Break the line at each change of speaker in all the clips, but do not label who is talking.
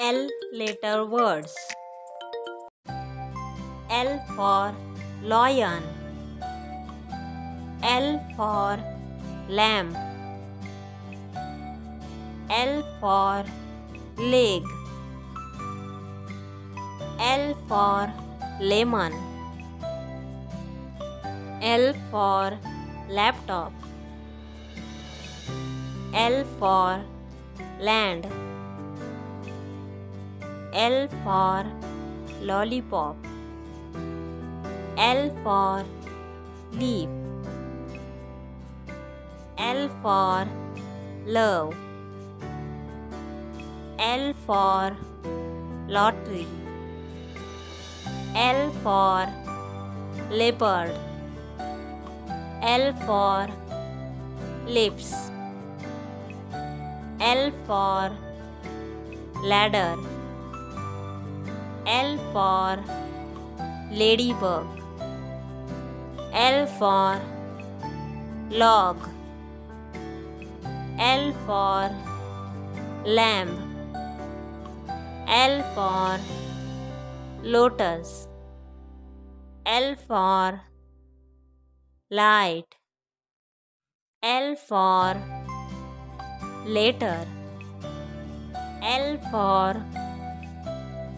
L letter words. L for lion. L for lamb. L for leg. L for lemon. L for laptop. L for land. L for lollipop. L for leaf. L for love. L for lottery. L for leopard. L for lips. L for ladder. L for ladybug. L for log. L for lamb. L for lotus. L for light. L for later. L for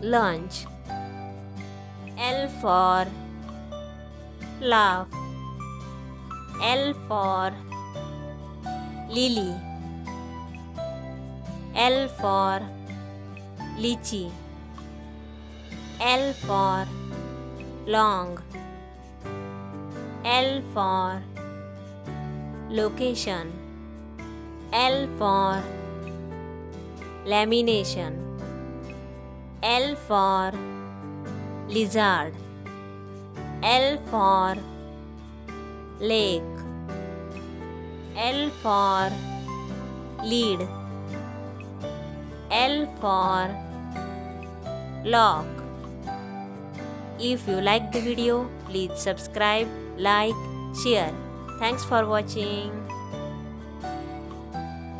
lunch. L for laugh. L for lily. L for lychee. L for long. L for location. L for lamination. L for lizard. L for lake. L for lead. L for lock. If you like the video, please subscribe, like, share. Thanks for watching.